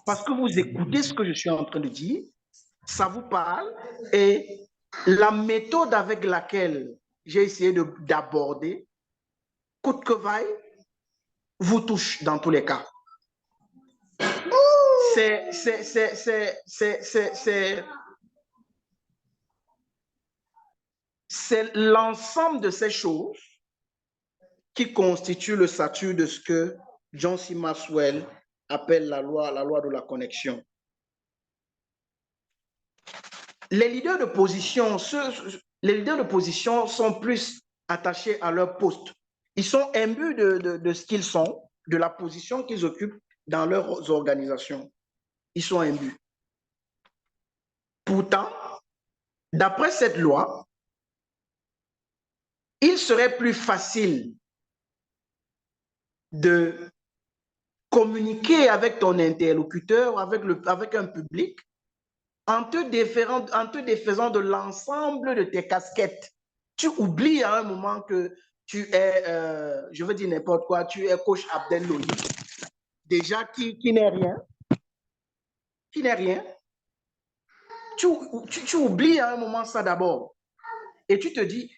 Parce que vous écoutez ce que je suis en train de dire, ça vous parle, et la méthode avec laquelle j'ai essayé d'aborder, coûte que vaille, vous touche dans tous les cas. C'est l'ensemble de ces choses qui constituent le statut de ce que John C. Maxwell appelle la loi de la connexion. Les leaders de position sont plus attachés à leur poste. Ils sont imbus de ce qu'ils sont, de la position qu'ils occupent dans leurs organisations. Ils sont imbus. Pourtant, d'après cette loi, il serait plus facile de communiquer avec ton interlocuteur, avec un public, en te défaisant de l'ensemble de tes casquettes. Tu oublies à un moment que tu es, je veux dire n'importe quoi, tu es coach Abdel Loli, déjà qui n'est rien. Qui n'est rien. Tu oublies à un moment ça d'abord. Et tu te dis,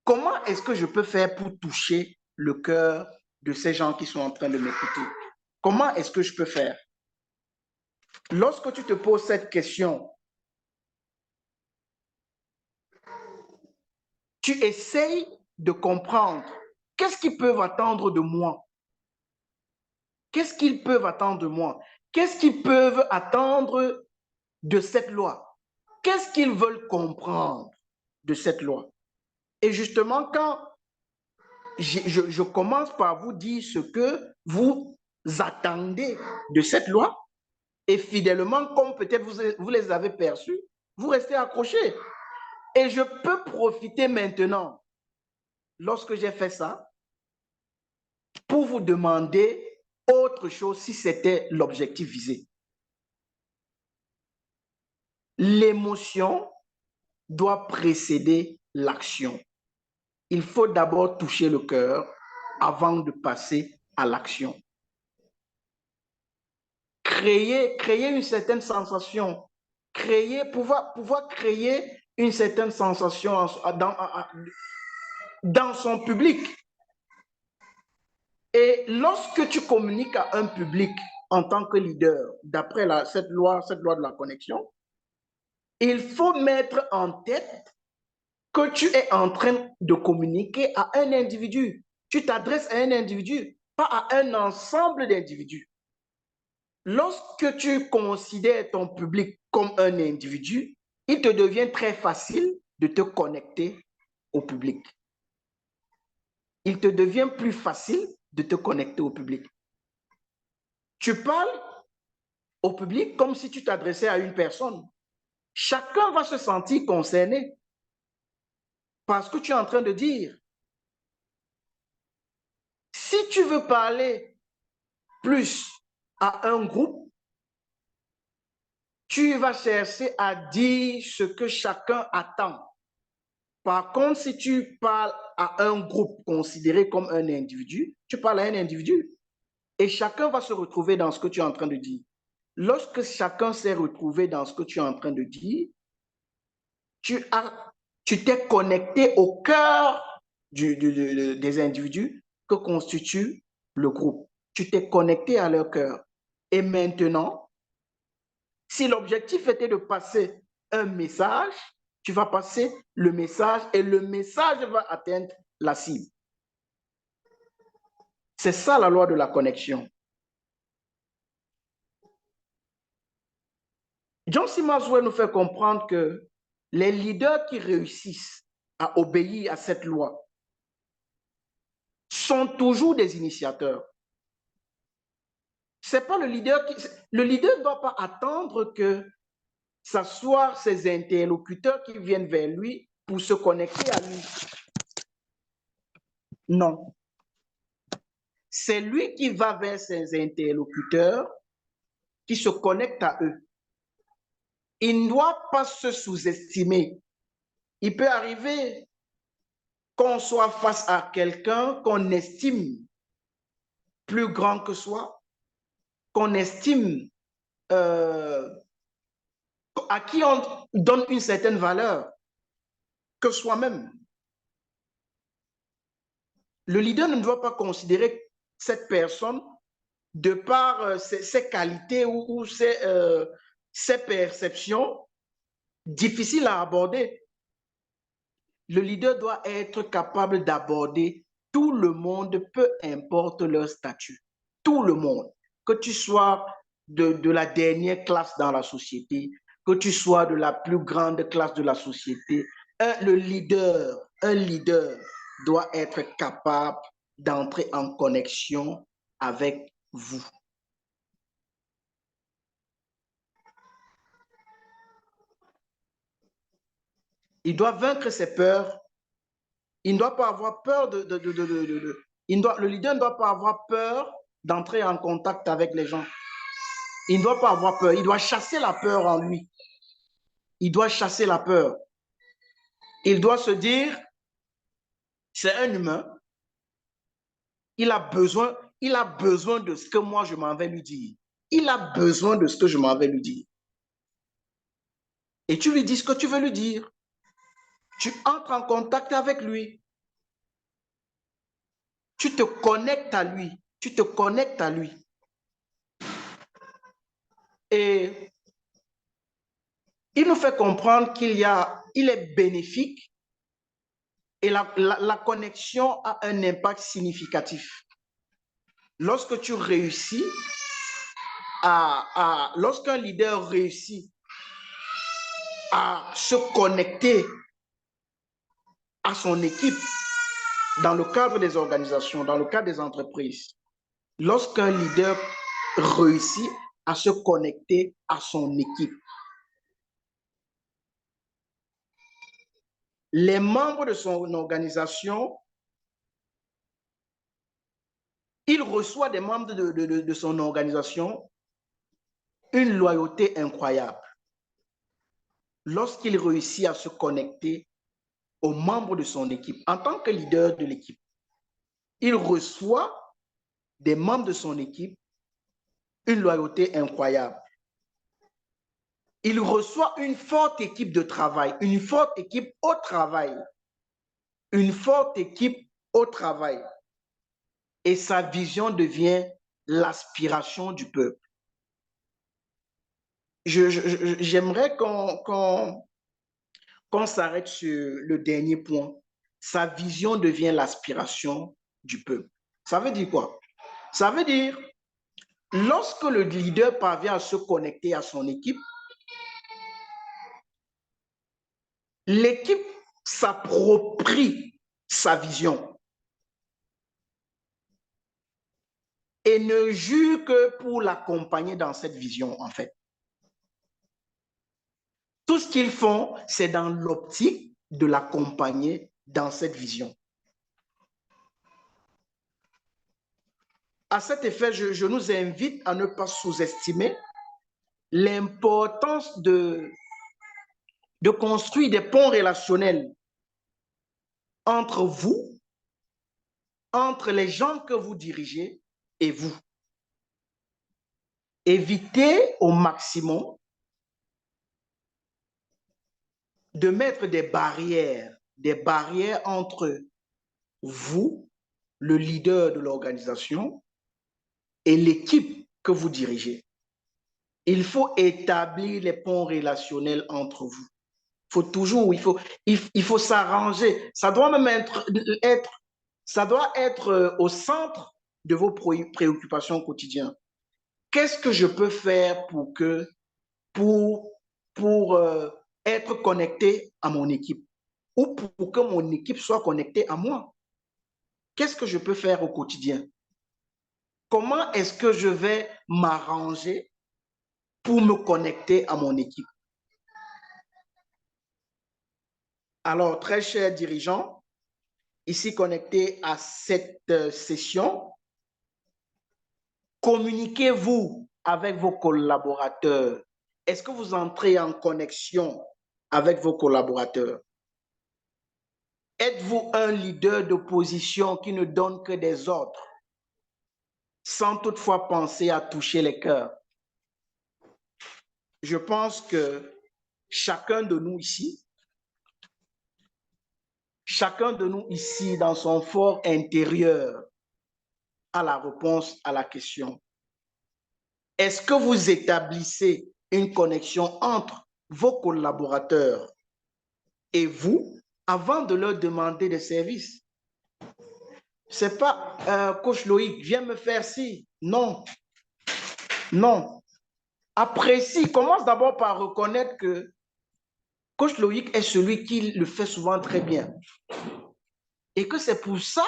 comment est-ce que je peux faire pour toucher le cœur de ces gens qui sont en train de m'écouter? Comment est-ce que je peux faire? Lorsque tu te poses cette question, tu essayes de comprendre qu'est-ce qu'ils peuvent attendre de moi? Qu'est-ce qu'ils peuvent attendre de moi? Qu'est-ce qu'ils peuvent attendre de cette loi? Qu'est-ce qu'ils veulent comprendre de cette loi? Et justement, quand je commence par vous dire ce que vous attendez de cette loi, et fidèlement, comme peut-être vous les avez perçus, vous restez accrochés. Et je peux profiter maintenant, lorsque j'ai fait ça, pour vous demander autre chose si c'était l'objectif visé. L'émotion doit précéder l'action. Il faut d'abord toucher le cœur avant de passer à l'action. Créer une certaine sensation, pouvoir créer une certaine sensation dans son public. Et lorsque tu communiques à un public en tant que leader, d'après cette loi de la connexion, il faut mettre en tête que tu es en train de communiquer à un individu. Tu t'adresses à un individu, pas à un ensemble d'individus. Lorsque tu considères ton public comme un individu, il te devient très facile de te connecter au public. Il te devient plus facile de te connecter au public. Tu parles au public comme si tu t'adressais à une personne. Chacun va se sentir concerné par ce que tu es en train de dire. Si tu veux parler plus à un groupe, tu vas chercher à dire ce que chacun attend. Par contre, si tu parles à un groupe considéré comme un individu, tu parles à un individu et chacun va se retrouver dans ce que tu es en train de dire. Lorsque chacun s'est retrouvé dans ce que tu es en train de dire, tu t'es connecté au cœur des individus que constitue le groupe. Tu t'es connecté à leur cœur. Et maintenant, si l'objectif était de passer un message, tu vas passer le message et le message va atteindre la cible. C'est ça la loi de la connexion. John C. Maxwell nous fait comprendre que les leaders qui réussissent à obéir à cette loi sont toujours des initiateurs. C'est pas le leader le leader ne doit pas attendre que ce soit ses interlocuteurs qui viennent vers lui pour se connecter à lui. Non. C'est lui qui va vers ses interlocuteurs, qui se connecte à eux. Il ne doit pas se sous-estimer. Il peut arriver qu'on soit face à quelqu'un qu'on estime plus grand que soi, qu'on estime à qui on donne une certaine valeur que soi-même. Le leader ne doit pas considérer cette personne de par ses qualités ou ses perceptions difficiles à aborder. Le leader doit être capable d'aborder tout le monde, peu importe leur statut. Tout le monde. Que tu sois de la dernière classe dans la société, que tu sois de la plus grande classe de la société, un leader doit être capable d'entrer en connexion avec vous. Il doit vaincre ses peurs. Il ne doit pas avoir peur le leader ne doit pas avoir peur d'entrer en contact avec les gens. Il ne doit pas avoir peur. Il doit chasser la peur en lui. Il doit chasser la peur. Il doit se dire, c'est un humain. Il a besoin de ce que moi je m'en vais lui dire. Il a besoin de ce que je m'en vais lui dire. Et tu lui dis ce que tu veux lui dire. Tu entres en contact avec lui. Tu te connectes à lui. Tu te connectes à lui. Et il nous fait comprendre qu'il est bénéfique et la connexion a un impact significatif. Lorsque tu réussis lorsqu'un leader réussit à se connecter à son équipe dans le cadre des organisations, dans le cadre des entreprises, lorsqu'un leader réussit à se connecter à son équipe, les membres de son organisation, il reçoit des membres de son organisation une loyauté incroyable. Lorsqu'il réussit à se connecter aux membres de son équipe, en tant que leader de l'équipe, il reçoit des membres de son équipe une loyauté incroyable. Il reçoit une forte équipe de travail, une forte équipe au travail, une forte équipe au travail. Et sa vision devient l'aspiration du peuple. J'aimerais qu'on s'arrête sur le dernier point. Sa vision devient l'aspiration du peuple. Ça veut dire quoi? Ça veut dire, lorsque le leader parvient à se connecter à son équipe, l'équipe s'approprie sa vision et ne jure que pour l'accompagner dans cette vision, en fait. Tout ce qu'ils font, c'est dans l'optique de l'accompagner dans cette vision. À cet effet, je nous invite à ne pas sous-estimer l'importance de construire des ponts relationnels entre vous, entre les gens que vous dirigez et vous. Évitez au maximum de mettre des barrières entre vous, le leader de l'organisation, et l'équipe que vous dirigez. Il faut établir les ponts relationnels entre vous. Il faut s'arranger. Ça doit même être au centre de vos préoccupations quotidiennes. Qu'est-ce que je peux faire pour être connecté à mon équipe ou pour que mon équipe soit connectée à moi? Qu'est-ce que je peux faire au quotidien? Comment est-ce que je vais m'arranger pour me connecter à mon équipe? Alors, très chers dirigeants, ici connectés à cette session, communiquez-vous avec vos collaborateurs. Est-ce que vous entrez en connexion avec vos collaborateurs? Êtes-vous un leader d'opposition qui ne donne que des ordres, sans toutefois penser à toucher les cœurs? Je pense que chacun de nous ici, dans son fort intérieur, a la réponse à la question. Est-ce que vous établissez une connexion entre vos collaborateurs et vous avant de leur demander des services? C'est pas coach Loïc, viens me faire ci. Non. Non. Apprécie, commence d'abord par reconnaître que coach Loïc est celui qui le fait souvent très bien. Et que c'est pour ça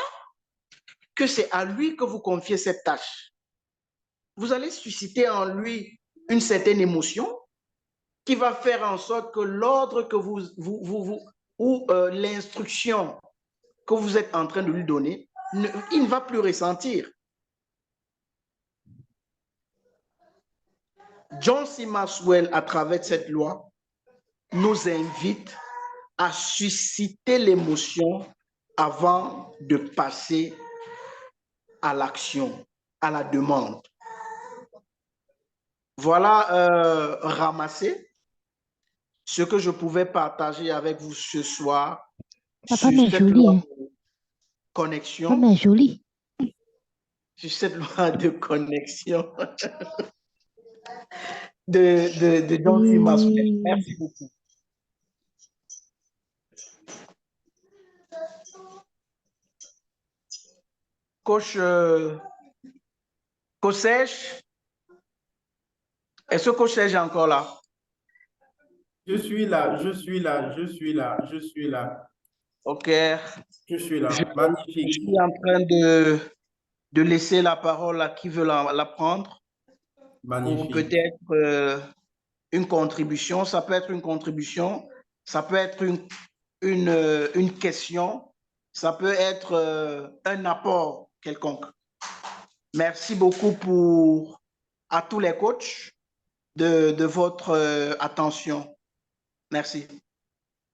que c'est à lui que vous confiez cette tâche. Vous allez susciter en lui une certaine émotion qui va faire en sorte que l'ordre que l'instruction que vous êtes en train de lui donner, il ne va plus ressentir. John C. Maxwell, à travers cette loi, nous invite à susciter l'émotion avant de passer à l'action, à la demande. Voilà ramassé ce que je pouvais partager avec vous ce soir Papa, sur mais cette joli, loi hein? de connexion, Papa, mais joli. sur cette loi de connexion de John C. Maxwell. Merci beaucoup. Coach Serge, est-ce que Coach Serge est encore là? Je suis là, je suis là, je suis là, je suis là. Ok. Je suis là. Je Magnifique. suis en train de laisser la parole à qui veut la prendre pour Magnifique. peut-être une contribution. Ça peut être une contribution, ça peut être une question, ça peut être un apport quelconque. Merci beaucoup à tous les coachs de votre attention. Merci.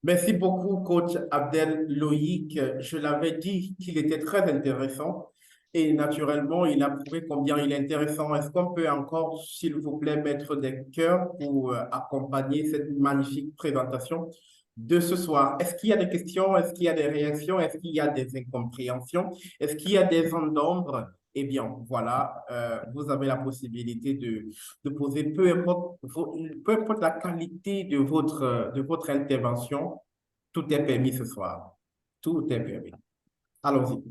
Merci beaucoup, coach Abdel Loïc. Je l'avais dit qu'il était très intéressant et naturellement, il a prouvé combien il est intéressant. Est-ce qu'on peut encore, s'il vous plaît, mettre des cœurs pour accompagner cette magnifique présentation de ce soir? Est-ce qu'il y a des questions? Est-ce qu'il y a des réactions? Est-ce qu'il y a des incompréhensions? Est-ce qu'il y a des zones d'ombre? Eh bien, voilà, vous avez la possibilité de poser, peu importe la qualité de votre intervention, tout est permis ce soir. Tout est permis. Allons-y.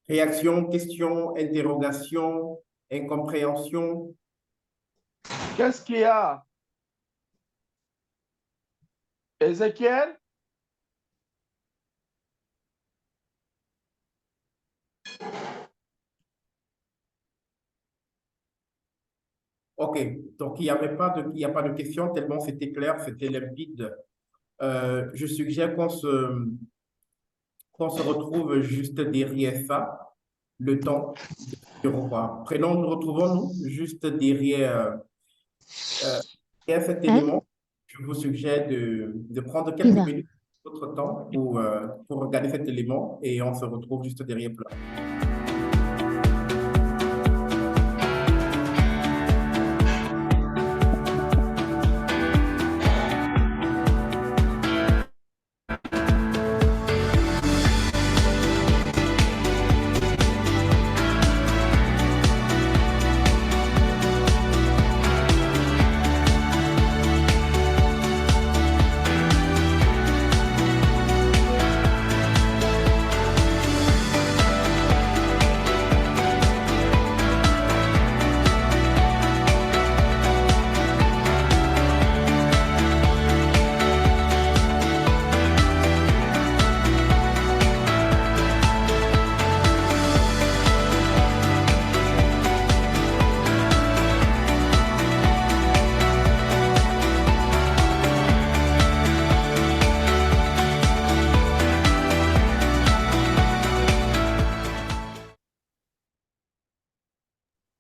Réaction, question, interrogation, incompréhension. Qu'est-ce qu'il y a? Ézéchiel? OK, donc il n'y a pas de question tellement c'était clair, c'était limpide. Je suggère qu'on se retrouve juste derrière ça, le temps de revoir. Retrouvons-nous juste derrière cet élément. Je vous suggère de prendre quelques minutes de votre temps pour regarder cet élément et on se retrouve juste derrière là.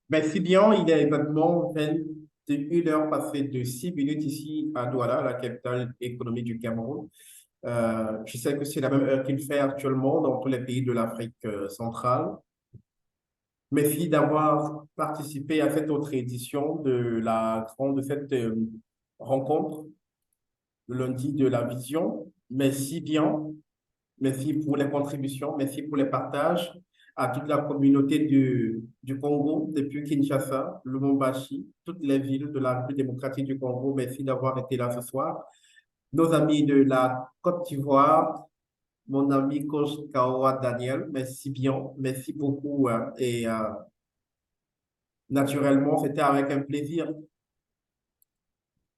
Merci bien, il est exactement 21 heures passées de 6 minutes ici à Douala, la capitale économique du Cameroun. Je sais que c'est la même heure qu'il fait actuellement dans tous les pays de l'Afrique centrale. Merci d'avoir participé à cette autre édition de cette rencontre, le lundi de la vision. Merci bien, merci pour les contributions, merci pour les partages à toute la communauté du Congo, depuis Kinshasa, Lubumbashi, toutes les villes de la République démocratique du Congo. Merci d'avoir été là ce soir. Nos amis de la Côte d'Ivoire, mon ami coach Kaoa Daniel, merci bien, merci beaucoup. Naturellement, c'était avec un plaisir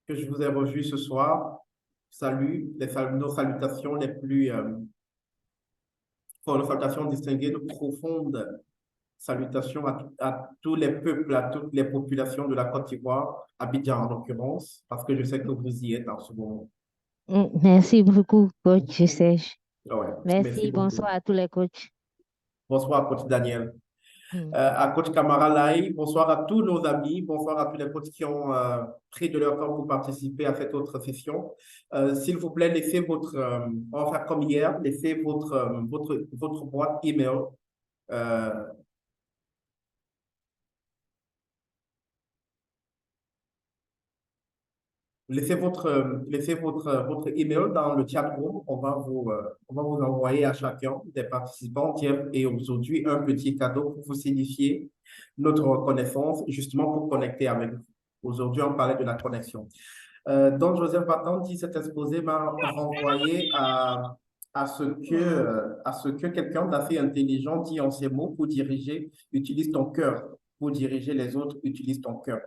que je vous ai revu ce soir. Salut, nos salutations les plus... nos salutations distinguées, de profondes salutations à tous les peuples, à toutes les populations de la Côte d'Ivoire, Abidjan en l'occurrence, parce que je sais que vous y êtes en ce moment. Merci beaucoup, coach Serge. Ouais, Merci, bonsoir à tous les coachs. Bonsoir, coach Daniel. à coach Kamara Lai. Bonsoir à tous nos amis. Bonsoir à tous les coachs qui ont pris de leur temps pour participer à cette autre session. S'il vous plaît, laissez on va faire comme hier, laissez votre boîte email. Laissez votre email dans le chat room. On va vous envoyer à chacun des participants et aujourd'hui un petit cadeau pour vous signifier notre reconnaissance, justement pour connecter avec vous. Aujourd'hui, on parlait de la connexion. Donc, Joseph Batandi, cet exposé m'a renvoyé à ce que quelqu'un d'assez intelligent dit en ces mots: pour diriger, utilise ton cœur. Pour diriger les autres, utilise ton cœur.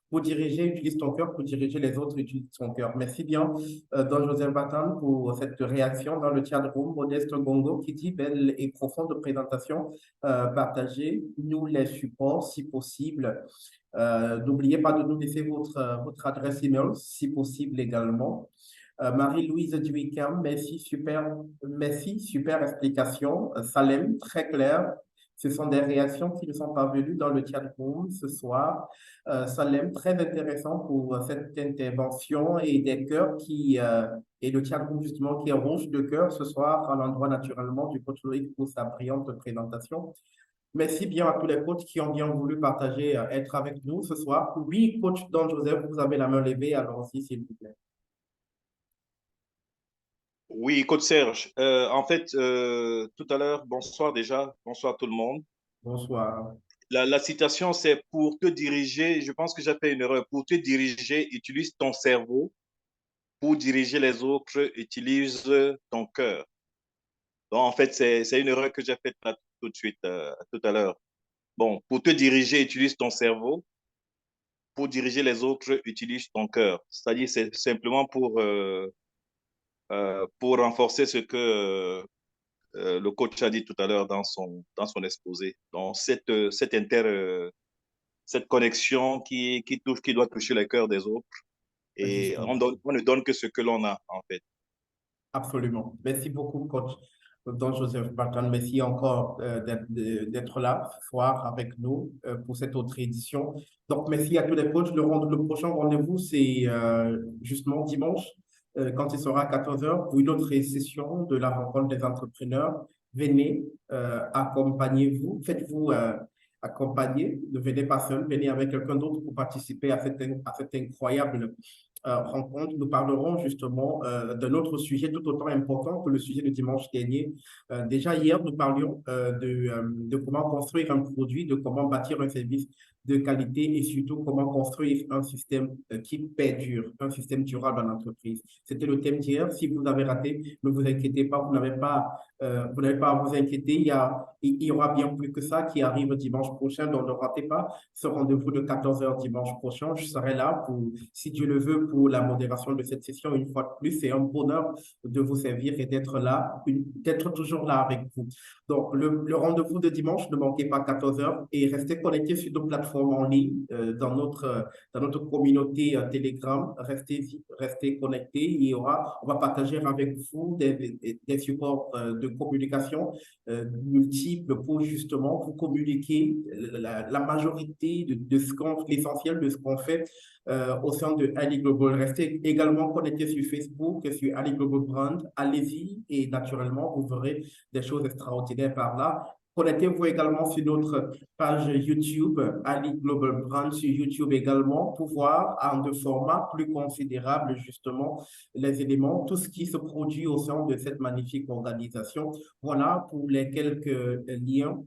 Pour diriger, utilise ton cœur. Pour diriger les autres, utilise ton cœur. Merci bien, Don Joseph Batan, pour cette réaction dans le chat room. Modeste Gongo qui dit: belle et profonde présentation. Partagez, nous les supports si possible. N'oubliez pas de nous laisser votre adresse email, si possible également. Marie-Louise Duicam, merci, super explication. Salem, très clair. Ce sont des réactions qui nous sont parvenues dans le chat room ce soir. Salem, très intéressant pour cette intervention et des cœurs et le chat room justement qui est rouge de cœur ce soir à l'endroit naturellement du coach Loïc pour sa brillante présentation. Merci bien à tous les coachs qui ont bien voulu partager, être avec nous ce soir. Oui, coach Don Joseph, vous avez la main levée, alors aussi, s'il vous plaît. Oui, coach Serge. En fait, tout à l'heure, bonsoir déjà. Bonsoir tout le monde. Bonsoir. La citation, c'est: pour te diriger, je pense que j'ai fait une erreur. Pour te diriger, utilise ton cerveau. Pour diriger les autres, utilise ton cœur. Donc, en fait, c'est une erreur que j'ai faite là, tout de suite, tout à l'heure. Bon, pour te diriger, utilise ton cerveau. Pour diriger les autres, utilise ton cœur. C'est-à-dire, c'est simplement pour renforcer ce que le coach a dit tout à l'heure dans son exposé. Donc, cette connexion qui doit toucher le cœur des autres. Et on ne donne que ce que l'on a, en fait. Absolument. Merci beaucoup, coach Don Joseph Batan. Merci encore d'être là ce soir avec nous pour cette autre édition. Donc, merci à tous les coachs. Le prochain rendez-vous, c'est justement dimanche, quand il sera à 14h, pour une autre session de la rencontre des entrepreneurs. Venez, accompagnez-vous, faites-vous accompagner, ne venez pas seul, venez avec quelqu'un d'autre pour participer à cette incroyable rencontre. Nous parlerons justement d'un autre sujet tout autant important que le sujet de dimanche dernier. Déjà hier, nous parlions de comment construire un produit, de comment bâtir un service de qualité et surtout comment construire un système qui perdure, un système durable en entreprise. C'était le thème d'hier. Si vous avez raté, ne vous inquiétez pas, vous n'avez pas à vous inquiéter. Il y aura bien plus que ça qui arrive dimanche prochain, donc ne ratez pas ce rendez-vous de 14h dimanche prochain. Je serai là pour, si Dieu le veut, pour la modération de cette session une fois de plus. C'est un bonheur de vous servir et d'être là, d'être toujours là avec vous. Donc, le rendez-vous de dimanche, ne manquez pas 14h et restez connectés sur nos plateformes en ligne, dans notre communauté Telegram. Restez connectés. On va partager avec vous des supports de communication multiples pour justement vous communiquer la majorité de l'essentiel de ce qu'on fait au sein de Ali Global. Restez également connectés sur Facebook, sur Ali Global Brand. Allez-y et naturellement, vous verrez des choses extraordinaires par là. Connectez-vous également sur notre page YouTube, Ali Global Brand sur YouTube également, pour voir en de format plus considérable justement les éléments, tout ce qui se produit au sein de cette magnifique organisation. Voilà pour les quelques liens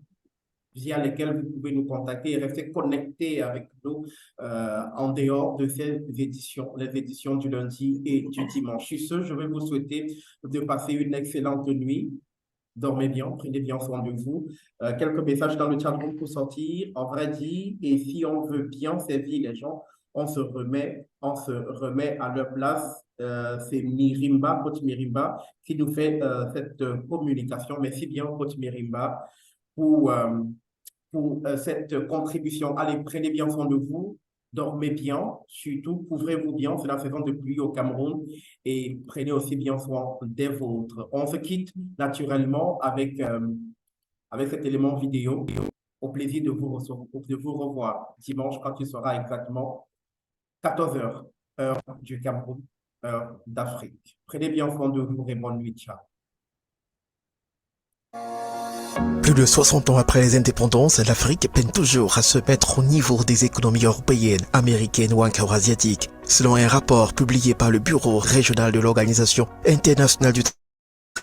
via lesquels vous pouvez nous contacter et rester connectés avec nous en dehors de ces éditions, les éditions du lundi et du dimanche. Sur ce, je vais vous souhaiter de passer une excellente nuit. Dormez bien, prenez bien soin de vous. Quelques messages dans le chat room pour sortir. En vrai dit, et si on veut bien servir les gens, on se remet à leur place. C'est Mirimba, coach Mirimba, qui nous fait cette communication. Merci bien, coach Mirimba, pour cette contribution. Allez, prenez bien soin de vous. Dormez bien, surtout couvrez-vous bien, c'est la saison de pluie au Cameroun et prenez aussi bien soin des vôtres. On se quitte naturellement avec cet élément vidéo. Au plaisir de vous revoir dimanche quand il sera exactement 14 heures, heure du Cameroun, heure d'Afrique. Prenez bien soin de vous et bonne nuit. Ciao. Plus de 60 ans après les indépendances, l'Afrique peine toujours à se mettre au niveau des économies européennes, américaines ou encore asiatiques. Selon un rapport publié par le Bureau régional de l'Organisation internationale du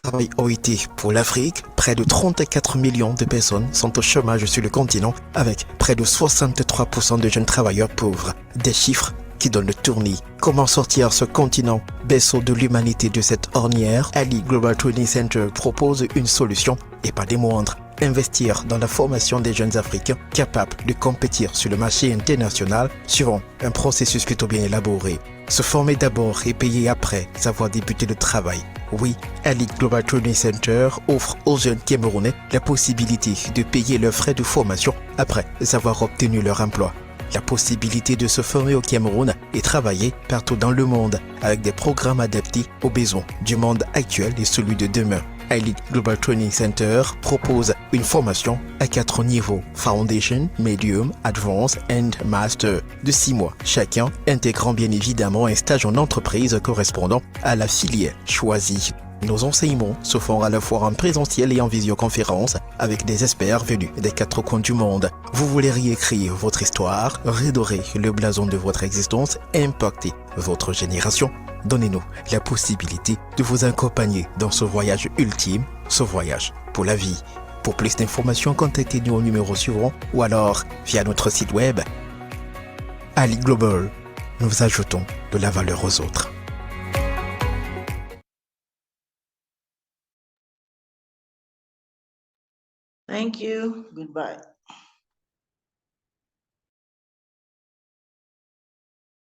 travail OIT pour l'Afrique, près de 34 millions de personnes sont au chômage sur le continent, avec près de 63% de jeunes travailleurs pauvres. Des chiffres qui donnent le tournis. Comment sortir ce continent berceau de l'humanité de cette ornière? Ali Global Training Center propose une solution et pas des moindres. Investir dans la formation des jeunes Africains capables de compétir sur le marché international suivant un processus plutôt bien élaboré. Se former d'abord et payer après avoir débuté le travail. Oui, Ali Global Training Center offre aux jeunes Camerounais la possibilité de payer leurs frais de formation après avoir obtenu leur emploi. La possibilité de se former au Cameroun et travailler partout dans le monde avec des programmes adaptés aux besoins du monde actuel et celui de demain. Elite Global Training Center propose une formation à 4 niveaux, Foundation, Medium, Advanced and Master, de 6 mois, chacun intégrant bien évidemment un stage en entreprise correspondant à la filière choisie. Nos enseignements se font à la fois en présentiel et en visioconférence avec des experts venus des 4 coins du monde. Vous voulez réécrire votre histoire, redorer le blason de votre existence, impacter votre génération? Donnez-nous la possibilité de vous accompagner dans ce voyage ultime, ce voyage pour la vie. Pour plus d'informations, contactez-nous au numéro suivant ou alors via notre site web. Ali Global, nous ajoutons de la valeur aux autres. Thank you. Goodbye.